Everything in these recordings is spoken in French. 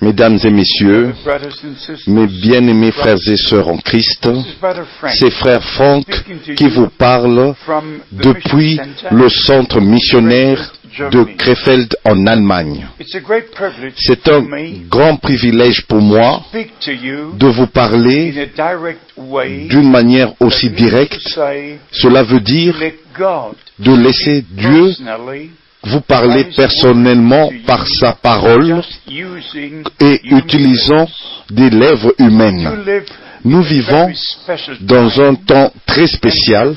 Mesdames et messieurs, mes bien-aimés frères et sœurs en Christ, c'est frère Frank qui vous parle depuis le centre missionnaire de Krefeld en Allemagne. C'est un grand privilège pour moi de vous parler d'une manière aussi directe. Cela veut dire de laisser Dieu vous parler personnellement par sa parole et utilisant des lèvres humaines. Nous vivons dans un temps très spécial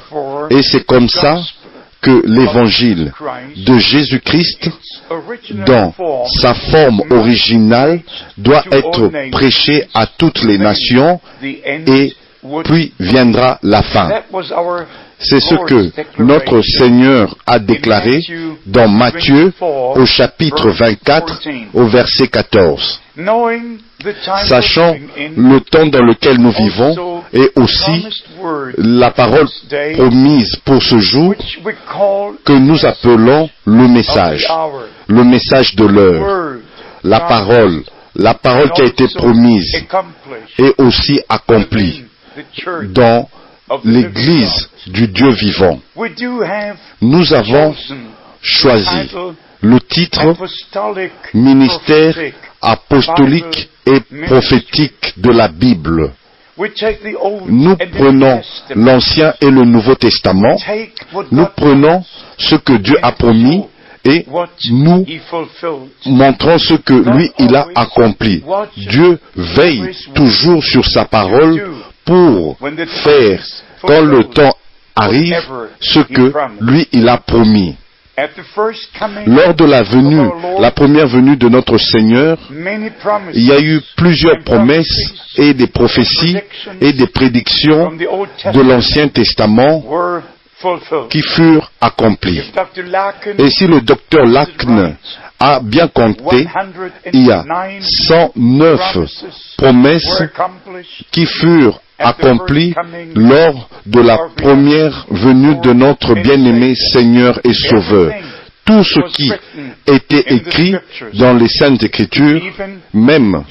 et c'est comme ça que l'évangile de Jésus-Christ, dans sa forme originale, doit être prêché à toutes les nations et puis viendra la fin. C'est ce que notre Seigneur a déclaré dans Matthieu au chapitre 24 au verset 14. Sachant le temps dans lequel nous vivons et aussi la parole promise pour ce jour que nous appelons le message de l'heure, la parole qui a été promise et aussi accomplie dans l'Église du Dieu vivant. Nous avons choisi le titre ministère apostolique et prophétique de la Bible. Nous prenons l'Ancien et le Nouveau Testament, nous prenons ce que Dieu a promis et nous montrons ce que lui, il a accompli. Dieu veille toujours sur sa parole pour faire, quand le temps arrive, ce que lui, il a promis. Lors de la première venue de notre Seigneur, il y a eu plusieurs promesses et des prophéties et des prédictions de l'Ancien Testament qui furent accomplies. Et si le docteur Lackne a bien compté, il y a 109 promesses qui furent accomplies lors de la première venue de notre bien-aimé Seigneur et Sauveur. Tout ce qui était écrit dans les Saintes Écritures, même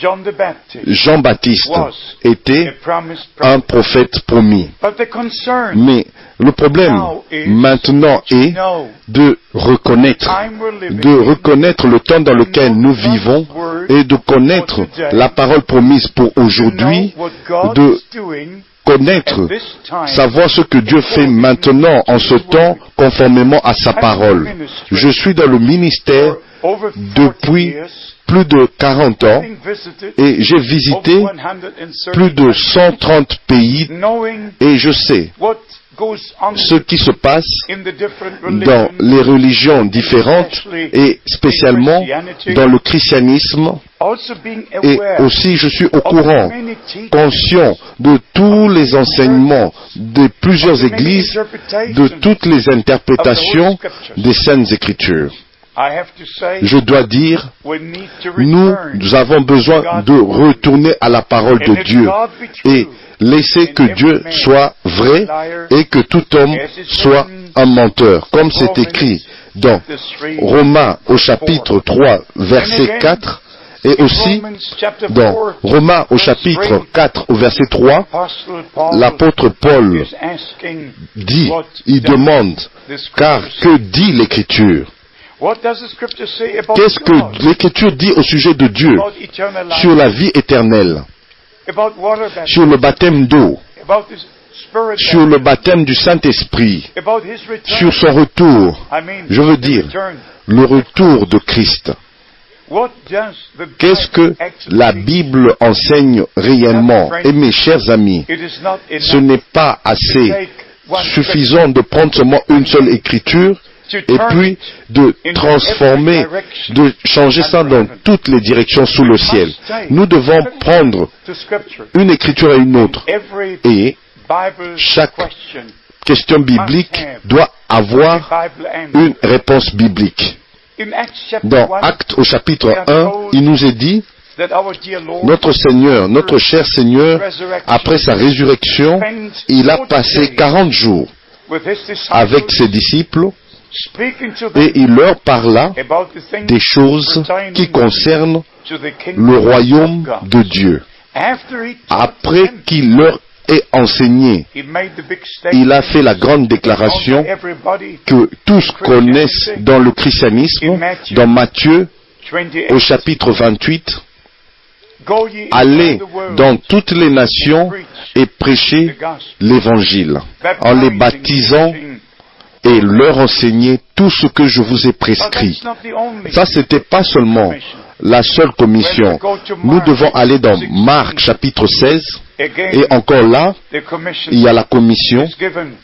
Jean-Baptiste était un prophète promis. Mais le problème maintenant est de reconnaître le temps dans lequel nous vivons et de connaître la parole promise pour aujourd'hui, de connaître, savoir ce que Dieu fait maintenant en ce temps conformément à sa parole. Je suis dans le ministère depuis plus de 40 ans et j'ai visité plus de 130 pays et je sais ce qui se passe dans les religions différentes et spécialement dans le christianisme. Et aussi je suis au courant, conscient de tous les enseignements de plusieurs églises, de toutes les interprétations des Saintes Écritures. Je dois dire, nous avons besoin de retourner à la parole de Dieu et laisser que Dieu soit vrai et que tout homme soit un menteur, comme c'est écrit dans Romains au chapitre 3, verset 4, et aussi dans Romains au chapitre 4, au verset 3, l'apôtre Paul dit, il demande, car que dit l'Écriture ? Qu'est-ce que l'Écriture dit au sujet de Dieu, sur la vie éternelle, sur le baptême d'eau, sur le baptême du Saint-Esprit, sur son retour, je veux dire, le retour de Christ. Qu'est-ce que la Bible enseigne réellement? Et mes chers amis, ce n'est pas assez suffisant de prendre seulement une seule écriture et puis de transformer, de changer ça dans toutes les directions sous le ciel. Nous devons prendre une écriture et une autre. Et chaque question biblique doit avoir une réponse biblique. Dans Actes au chapitre 1, il nous est dit, notre Seigneur, notre cher Seigneur, après sa résurrection, il a passé 40 jours avec ses disciples et il leur parla des choses qui concernent le royaume de Dieu. Après qu'il leur ait enseigné, il a fait la grande déclaration que tous connaissent dans le christianisme, dans Matthieu, au chapitre 28, « Allez dans toutes les nations et prêchez l'Évangile, en les baptisant et leur enseigner tout ce que je vous ai prescrit. » Ça, c'était pas seulement la seule commission. Nous devons aller dans Marc chapitre 16, et encore là, il y a la commission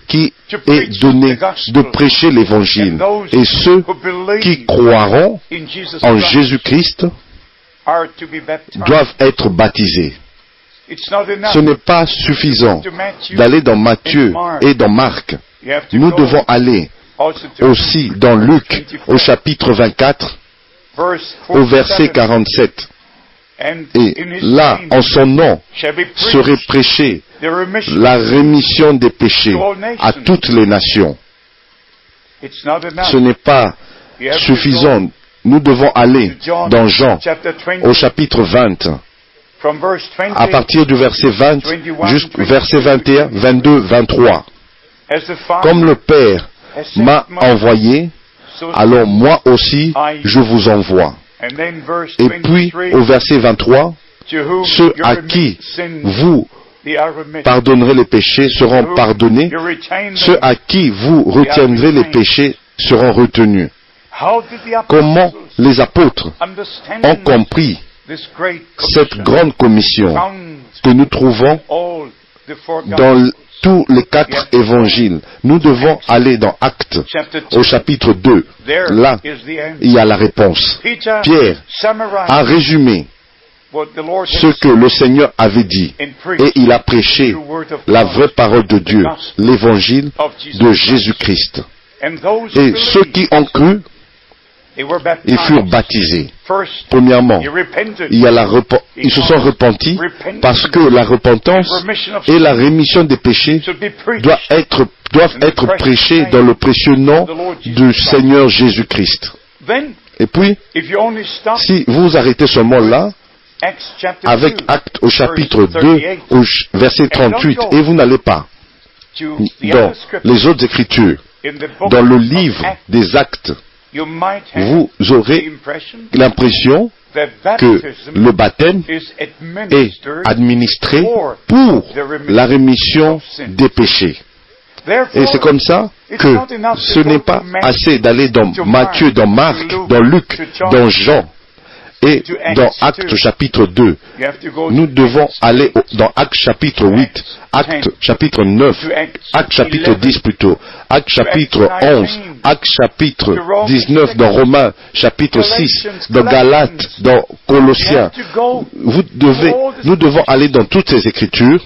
qui est donnée de prêcher l'Évangile. Et ceux qui croiront en Jésus-Christ doivent être baptisés. Ce n'est pas suffisant d'aller dans Matthieu et dans Marc. Nous devons aller aussi dans Luc au chapitre 24, au verset 47. Et là, en son nom, serait prêchée la rémission des péchés à toutes les nations. Ce n'est pas suffisant. Nous devons aller dans Jean, au chapitre 20, à partir du verset 20 jusqu'au verset 21, 22, 23. Comme le Père m'a envoyé, alors moi aussi je vous envoie. Et puis, au verset 23, ceux à qui vous pardonnerez les péchés seront pardonnés, ceux à qui vous retiendrez les péchés seront retenus. Comment les apôtres ont compris cette grande commission que nous trouvons dans tous les 4 évangiles? Nous devons aller dans Actes, au chapitre 2. Là, il y a la réponse. Pierre a résumé ce que le Seigneur avait dit, et il a prêché la vraie parole de Dieu, l'évangile de Jésus-Christ. Et ceux qui ont cru, ils furent baptisés. Premièrement, ils se sont repentis parce que la repentance et la rémission des péchés doivent être prêchés dans le précieux nom du Seigneur Jésus-Christ. Et puis, si vous vous arrêtez seulement là, avec Actes au chapitre 2, au verset 38, et vous n'allez pas dans les autres Écritures, dans le livre des Actes, vous aurez l'impression que le baptême est administré pour la rémission des péchés. Et c'est comme ça que ce n'est pas assez d'aller dans Matthieu, dans Marc, dans Luc, dans Jean et dans Actes chapitre 2. Nous devons aller dans Actes chapitre 8, Actes chapitre 9, Actes chapitre 10 plutôt, Actes chapitre 11, Actes chapitre 19, dans Romains chapitre 6, dans Galates, dans Colossiens. Nous devons aller dans toutes ces écritures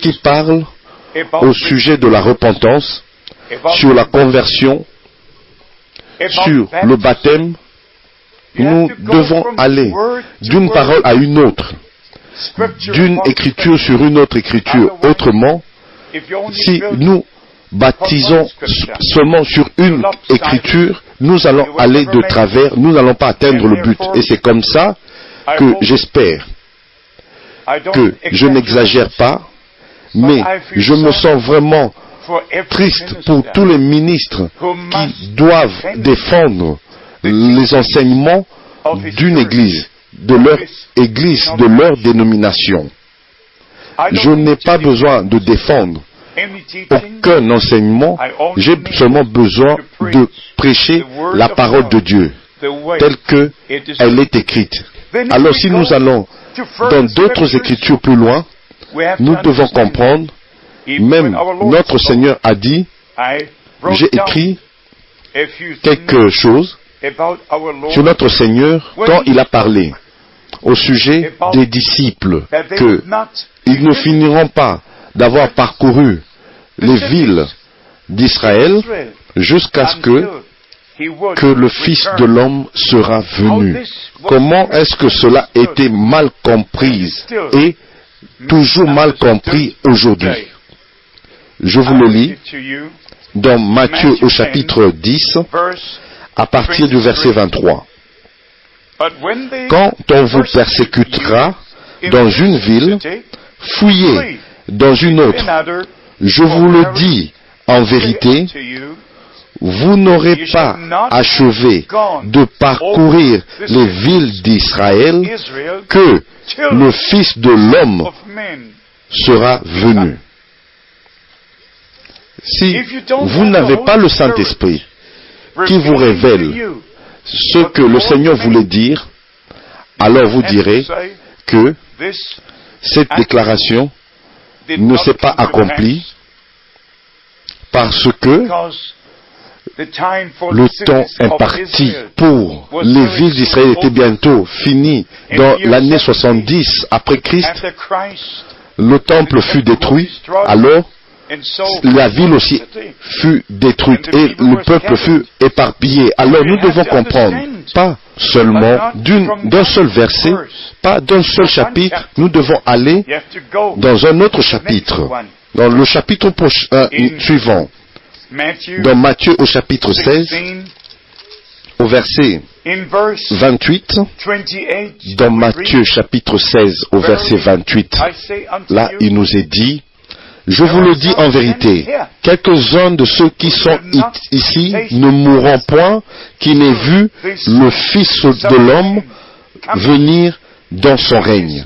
qui parlent au sujet de la repentance, sur la conversion, sur le baptême. Nous devons aller d'une parole à une autre, d'une écriture sur une autre écriture. Autrement, si nous baptisons seulement sur une écriture, nous allons aller de travers, nous n'allons pas atteindre le but. Et c'est comme ça que j'espère que je n'exagère pas, mais je me sens vraiment triste pour tous les ministres qui doivent défendre les enseignements d'une église, de leur dénomination. Je n'ai pas besoin de défendre aucun enseignement, j'ai seulement besoin de prêcher la parole de Dieu, telle qu'elle est écrite. Alors si nous allons dans d'autres écritures plus loin, nous devons comprendre, même notre Seigneur a dit, j'ai écrit quelque chose sur notre Seigneur quand il a parlé au sujet des disciples, qu'ils ne finiront pas d'avoir parcouru les villes d'Israël jusqu'à ce que le Fils de l'homme sera venu. Comment est-ce que cela était mal compris et toujours mal compris aujourd'hui? Je vous le lis dans Matthieu au chapitre 10, à partir du verset 23. Quand on vous persécutera dans une ville, fuyez dans une autre. Je vous le dis en vérité, vous n'aurez pas achevé de parcourir les villes d'Israël que le Fils de l'homme sera venu. Si vous n'avez pas le Saint-Esprit qui vous révèle ce que le Seigneur voulait dire, alors vous direz que cette déclaration ne s'est pas accomplie parce que le temps imparti pour les villes d'Israël était bientôt fini. Dans l'année 70 après Christ, le temple fut détruit, alors la ville aussi fut détruite et le peuple fut éparpillé. Alors nous devons comprendre, pas seulement d'un seul verset, pas d'un seul chapitre, nous devons aller dans un autre chapitre, dans le chapitre suivant, dans Matthieu au chapitre 16, au verset 28, dans Matthieu chapitre 16 au verset 28, là il nous est dit, je vous le dis en vérité, quelques-uns de ceux qui sont ici ne mourront point, qui n'aient vu le Fils de l'homme venir dans son règne.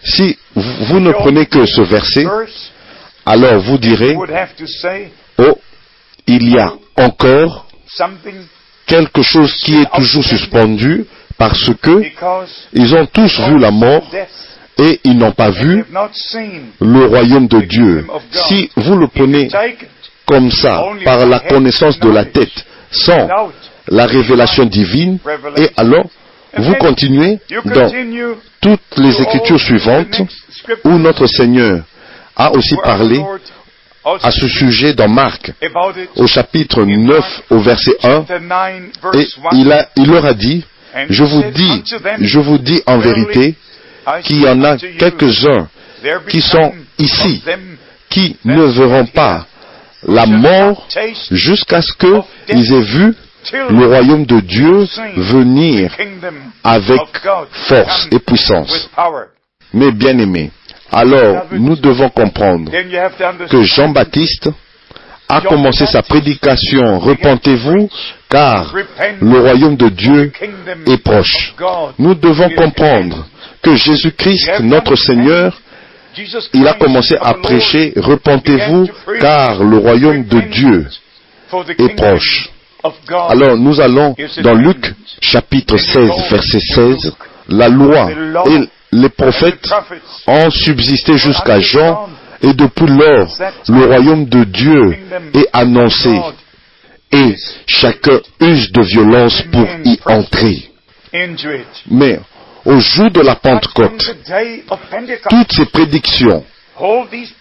Si vous ne prenez que ce verset, alors vous direz, oh, il y a encore quelque chose qui est toujours suspendu parce que ils ont tous vu la mort et ils n'ont pas vu le royaume de Dieu. Si vous le prenez comme ça, par la connaissance de la tête, sans la révélation divine, et alors vous continuez dans toutes les écritures suivantes où notre Seigneur a aussi parlé à ce sujet dans Marc, au chapitre 9, au verset 1, et il leur a dit, je vous dis en vérité, qu'il y en a quelques-uns qui sont ici, qui ne verront pas la mort jusqu'à ce qu'ils aient vu le royaume de Dieu venir avec force et puissance. Mes bien-aimés, alors nous devons comprendre que Jean-Baptiste a commencé sa prédication, repentez-vous, car le royaume de Dieu est proche. Nous devons comprendre que Jésus-Christ, notre Seigneur, il a commencé à prêcher, repentez-vous, car le royaume de Dieu est proche. Alors nous allons dans Luc, chapitre 16, verset 16, la loi et les prophètes ont subsisté jusqu'à Jean, et depuis lors, le royaume de Dieu est annoncé, et chacun use de violence pour y entrer. Mais au jour de la Pentecôte, toutes ces prédictions,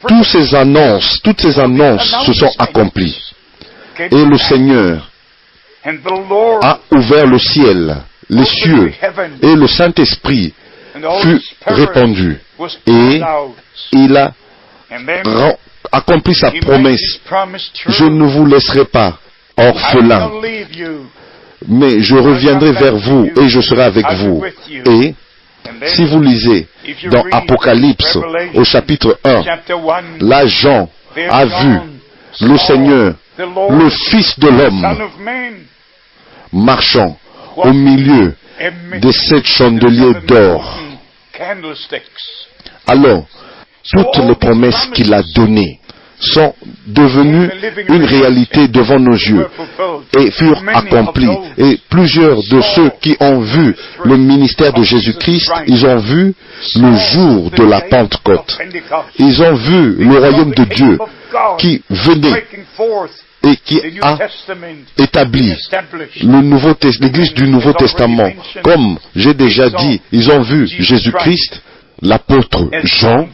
toutes ces annonces se sont accomplies. Et le Seigneur a ouvert le ciel, les cieux, et le Saint-Esprit fut répandu. Et il a accompli sa promesse. Je ne vous laisserai pas orphelins, mais je reviendrai vers vous et je serai avec vous. Et si vous lisez dans Apocalypse au chapitre 1, là Jean a vu le Seigneur, le Fils de l'homme, marchant au milieu des 7 chandeliers d'or. Alors, toutes les promesses qu'il a données sont devenues une réalité devant nos yeux et furent accomplies. Et plusieurs de ceux qui ont vu le ministère de Jésus-Christ, ils ont vu le jour de la Pentecôte. Ils ont vu le royaume de Dieu qui venait et qui a établi l'Église du Nouveau Testament. Comme j'ai déjà dit, ils ont vu Jésus-Christ, l'apôtre Jean,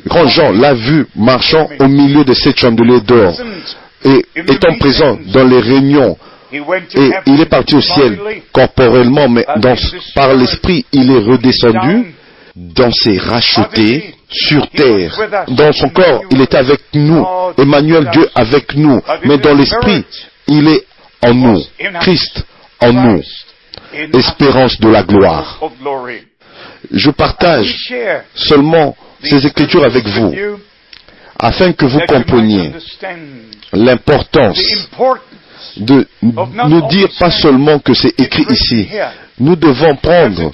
quand Jean l'a vu marchant au milieu de 7 chandeliers d'or, et étant présent dans les réunions, et il est parti au ciel corporellement, mais par l'esprit, il est redescendu, dans ses rachetés sur terre. Dans son corps, il est avec nous. Emmanuel, Dieu avec nous. Mais dans l'esprit, il est en nous. Christ en nous. Espérance de la gloire. Je partage seulement ces Écritures avec vous, afin que vous compreniez l'importance de ne dire pas seulement que c'est écrit ici. Nous devons prendre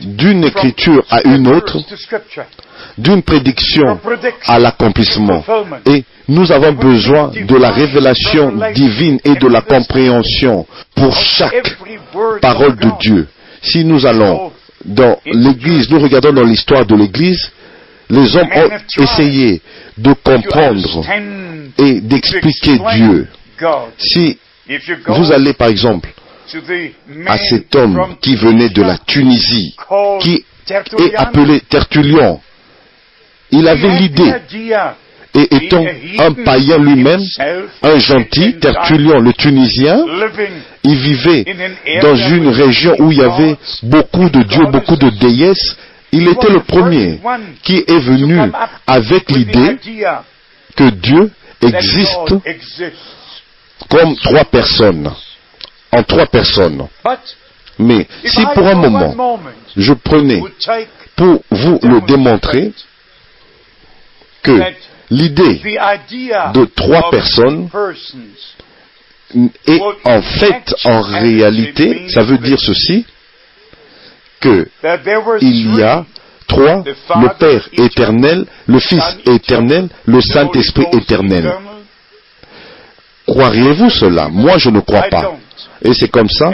d'une écriture à une autre, d'une prédiction à l'accomplissement. Et nous avons besoin de la révélation divine et de la compréhension pour chaque parole de Dieu. Si nous allons dans l'Église, nous regardons dans l'histoire de l'Église, les hommes ont essayé de comprendre et d'expliquer Dieu. Si vous allez par exemple à cet homme qui venait de la Tunisie, qui est appelé Tertullian, il avait l'idée, et étant un païen lui-même, un gentil, Tertullian le Tunisien, il vivait dans une région où il y avait beaucoup de dieux, beaucoup de déesses. Il était le premier qui est venu avec l'idée que Dieu existe comme trois personnes, en trois personnes. Mais si pour un moment, je prenais pour vous le démontrer que l'idée de trois personnes est en fait, en réalité, ça veut dire ceci, que il y a trois, le Père éternel, le Fils éternel, le Saint-Esprit éternel. Croiriez-vous cela? Moi, je ne crois pas. Et c'est comme ça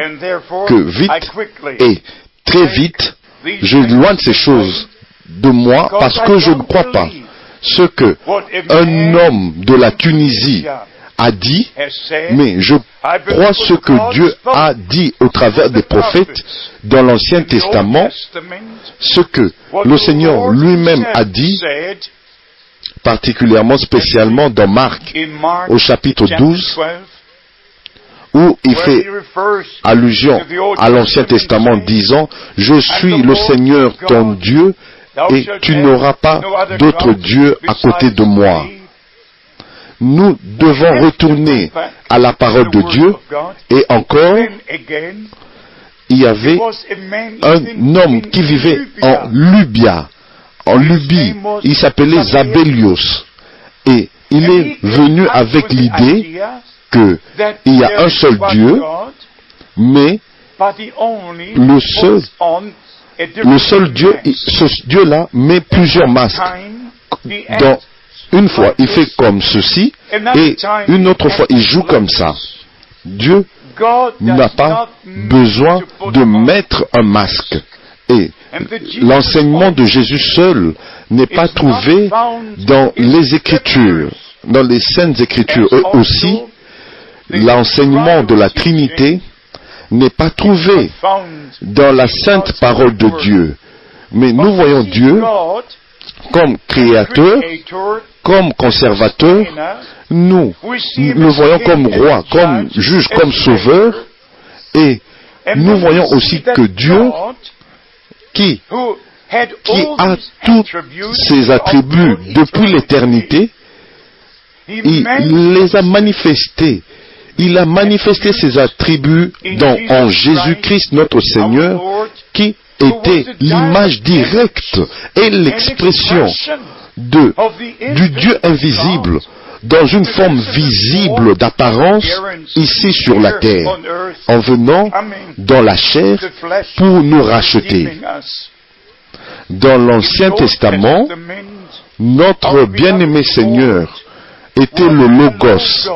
que vite et très vite, je éloigne ces choses de moi parce que je ne crois pas ce que un homme de la Tunisie a dit, mais je crois ce que Dieu a dit au travers des prophètes dans l'Ancien Testament, ce que le Seigneur lui-même a dit, particulièrement, spécialement dans Marc, au chapitre 12, où il fait allusion à l'Ancien Testament disant « Je suis le Seigneur ton Dieu, et tu n'auras pas d'autre Dieu à côté de moi. » Nous devons retourner à la parole de Dieu, et encore, il y avait un homme qui vivait en Lubia, en Lubie, il s'appelait Zabélios, et il est venu avec l'idée qu'il y a un seul Dieu, mais le seul Dieu, ce Dieu-là met plusieurs masques. Une fois, il fait comme ceci, et une autre fois, il joue comme ça. Dieu n'a pas besoin de mettre un masque. Et l'enseignement de Jésus seul n'est pas trouvé dans les Écritures, dans les Saintes Écritures. Eux aussi, l'enseignement de la Trinité n'est pas trouvé dans la sainte parole de Dieu. Mais nous voyons Dieu comme créateur, comme conservateur, nous le voyons comme roi, comme juge, comme sauveur, et nous voyons aussi que Dieu, qui a tous ses attributs depuis l'éternité, il les a manifestés. Il a manifesté ses attributs en Jésus-Christ notre Seigneur, qui était l'image directe et l'expression du Dieu invisible dans une forme visible d'apparence ici sur la terre, en venant dans la chair pour nous racheter. Dans l'Ancien Testament, notre bien-aimé Seigneur était le Logos,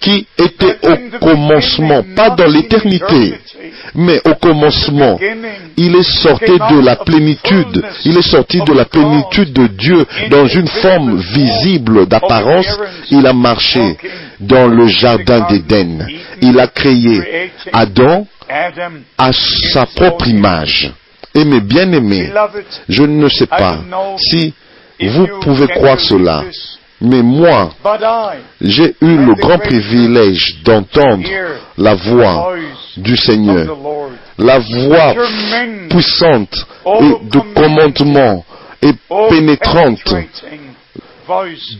qui était au commencement, pas dans l'éternité, mais au commencement. Il est sorti de la plénitude, il est sorti de la plénitude de Dieu dans une forme visible d'apparence. Il a marché dans le jardin d'Éden. Il a créé Adam à sa propre image. Et mes bien-aimés, je ne sais pas si vous pouvez croire cela, Mais moi, j'ai eu le grand privilège d'entendre la voix du Seigneur, la voix puissante et de commandement et pénétrante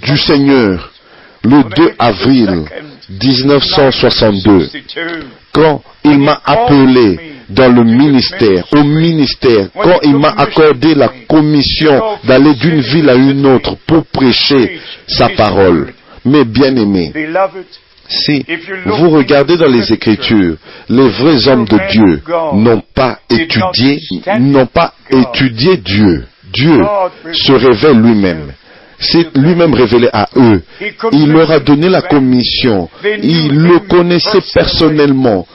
du Seigneur, le 2 avril 1962, quand il m'a appelé dans le ministère, au ministère, quand il m'a accordé la commission d'aller d'une ville à une autre pour prêcher sa parole. Mes bien-aimés, si vous regardez dans les Écritures, les vrais hommes de Dieu n'ont pas étudié Dieu. Dieu se révèle lui-même. C'est lui-même révélé à eux. Il leur a donné la commission. Ils le connaissaient personnellement.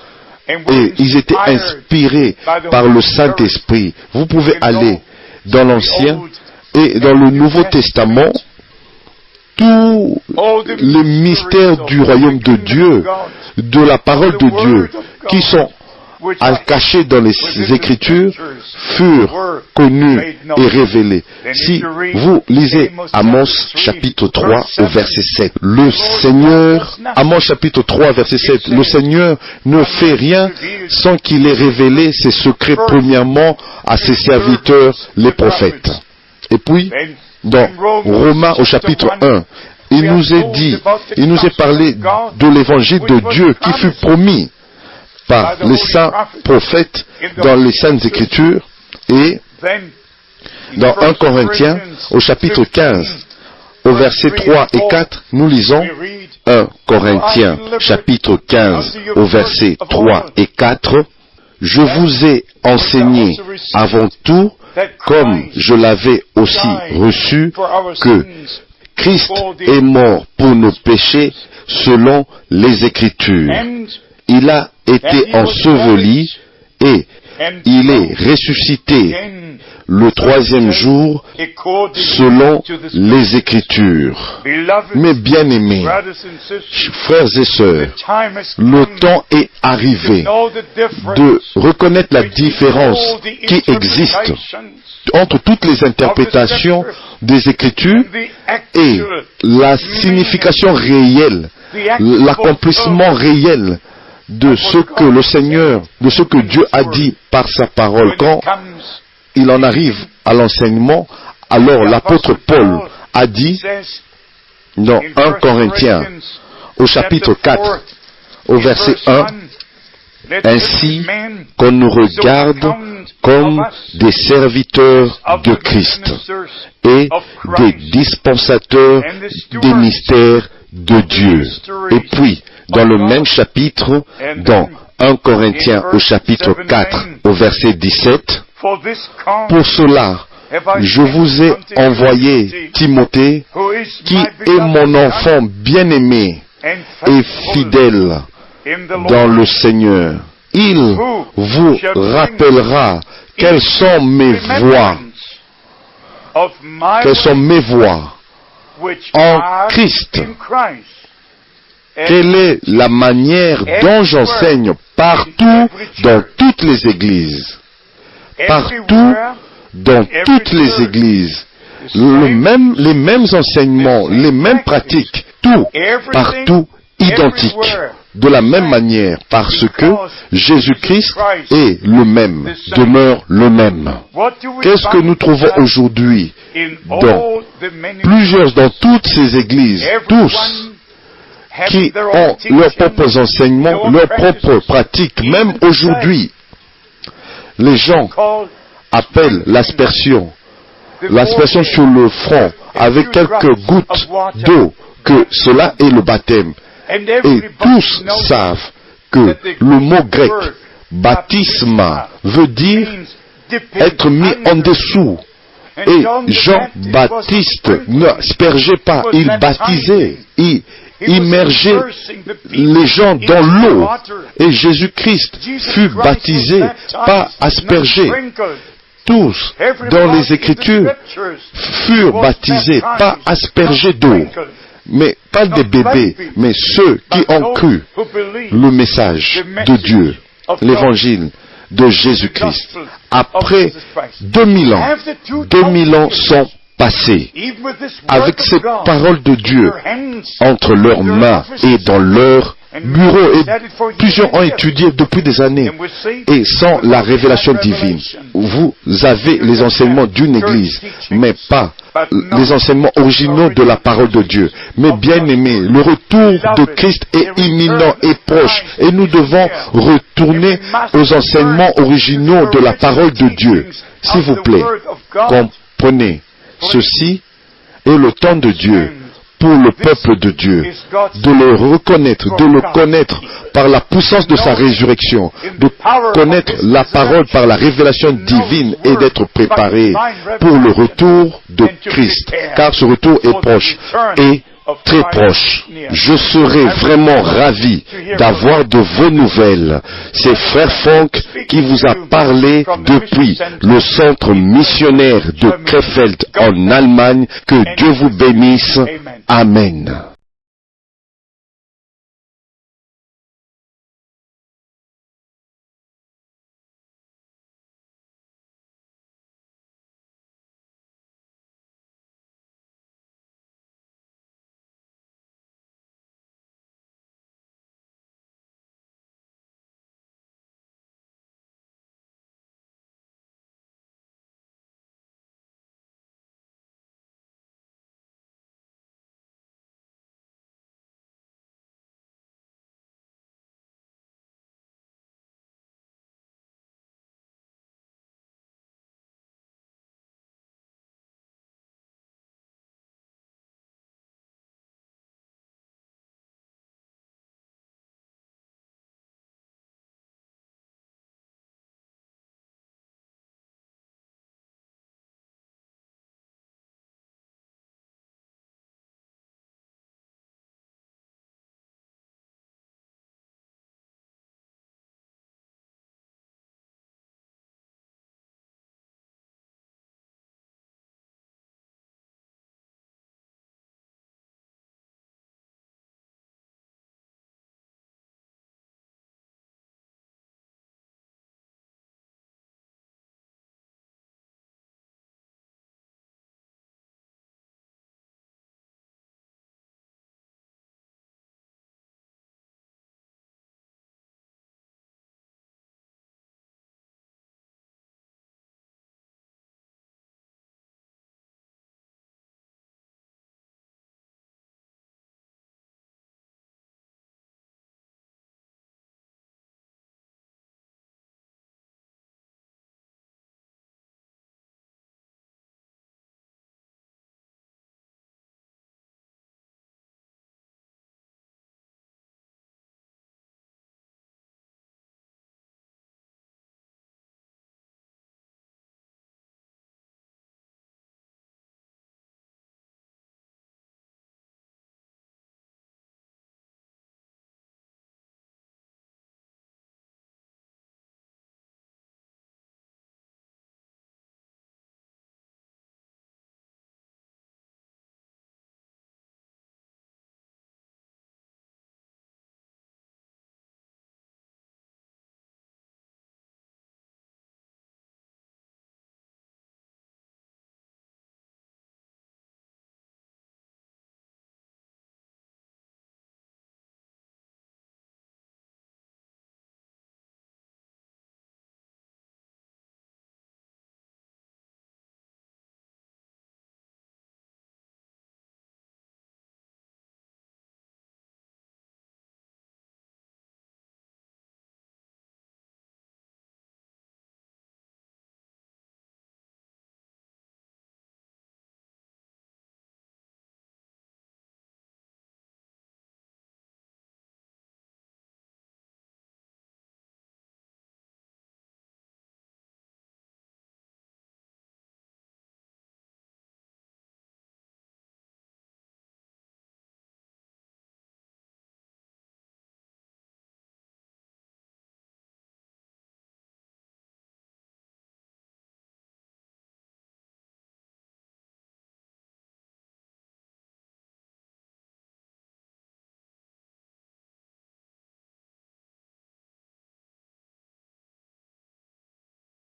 Et ils étaient inspirés par le Saint-Esprit. Vous pouvez aller dans l'Ancien et dans le Nouveau Testament, tous les mystères du royaume de Dieu, de la parole de Dieu, qui sont cachés dans les Écritures, furent connus et révélés. Si vous lisez Amos chapitre 3 au verset 7, le Seigneur, Amos chapitre 3 verset 7, le Seigneur ne fait rien sans qu'il ait révélé ses secrets premièrement à ses serviteurs les prophètes. Et puis, dans Romains au chapitre 1, il nous est parlé de l'évangile de Dieu qui fut promis par les saints prophètes dans les saintes écritures, et dans 1 Corinthiens au chapitre 15 au verset 3 et 4 nous lisons 1 Corinthiens chapitre 15 au verset 3 et 4: je vous ai enseigné avant tout, comme je l'avais aussi reçu, que Christ est mort pour nos péchés selon les Écritures. Il a été enseveli et il est ressuscité le troisième jour selon les Écritures. Mes bien-aimés, frères et sœurs, le temps est arrivé de reconnaître la différence qui existe entre toutes les interprétations des Écritures et la signification réelle, l'accomplissement réel de ce que le Seigneur, de ce que Dieu a dit par sa parole. Quand il en arrive à l'enseignement, alors l'apôtre Paul a dit dans 1 Corinthiens au chapitre 4 au verset 1: ainsi qu'on nous regarde comme des serviteurs de Christ et des dispensateurs des mystères de Dieu. Et puis, dans le même chapitre, dans 1 Corinthiens au chapitre 4 au verset 17, pour cela, je vous ai envoyé Timothée, qui est mon enfant bien-aimé et fidèle dans le Seigneur. Il vous rappellera quelles sont mes voies en Christ. Quelle est la manière dont j'enseigne partout dans toutes les églises. Partout dans toutes les églises. Les mêmes enseignements, les mêmes pratiques, tout, partout, identique. De la même manière, parce que Jésus-Christ est le même, demeure le même. Qu'est-ce que nous trouvons aujourd'hui dans toutes ces églises, tous qui ont leurs propres enseignements, leurs propres pratiques, même aujourd'hui? Les gens appellent l'aspersion sur le front avec quelques gouttes d'eau, que cela est le baptême. Et tous savent que le mot grec baptisma veut dire être mis en dessous. Et Jean-Baptiste n'aspergeait pas, il baptisait, il immergeait les gens dans l'eau. Et Jésus-Christ fut baptisé, pas aspergé. Tous, dans les Écritures, furent baptisés, pas aspergés d'eau. Mais pas des bébés, mais ceux qui ont cru le message de Dieu, l'évangile de Jésus-Christ. Après 2000 ans sont passé, avec ces paroles de Dieu entre leurs mains et dans leur bureau, et plusieurs ont étudié depuis des années, et sans la révélation divine. Vous avez les enseignements d'une église, mais pas les enseignements originaux de la parole de Dieu. Mais bien aimés, le retour de Christ est imminent et proche, et nous devons retourner aux enseignements originaux de la parole de Dieu. S'il vous plaît, comprenez, ceci est le temps de Dieu pour le peuple de Dieu, de le reconnaître, de le connaître par la puissance de sa résurrection, de connaître la parole par la révélation divine et d'être préparé pour le retour de Christ, car ce retour est proche et très proche. Je serai vraiment ravi d'avoir de vos nouvelles. C'est Frère Franck qui vous a parlé depuis le centre missionnaire de Krefeld en Allemagne. Que Dieu vous bénisse. Amen.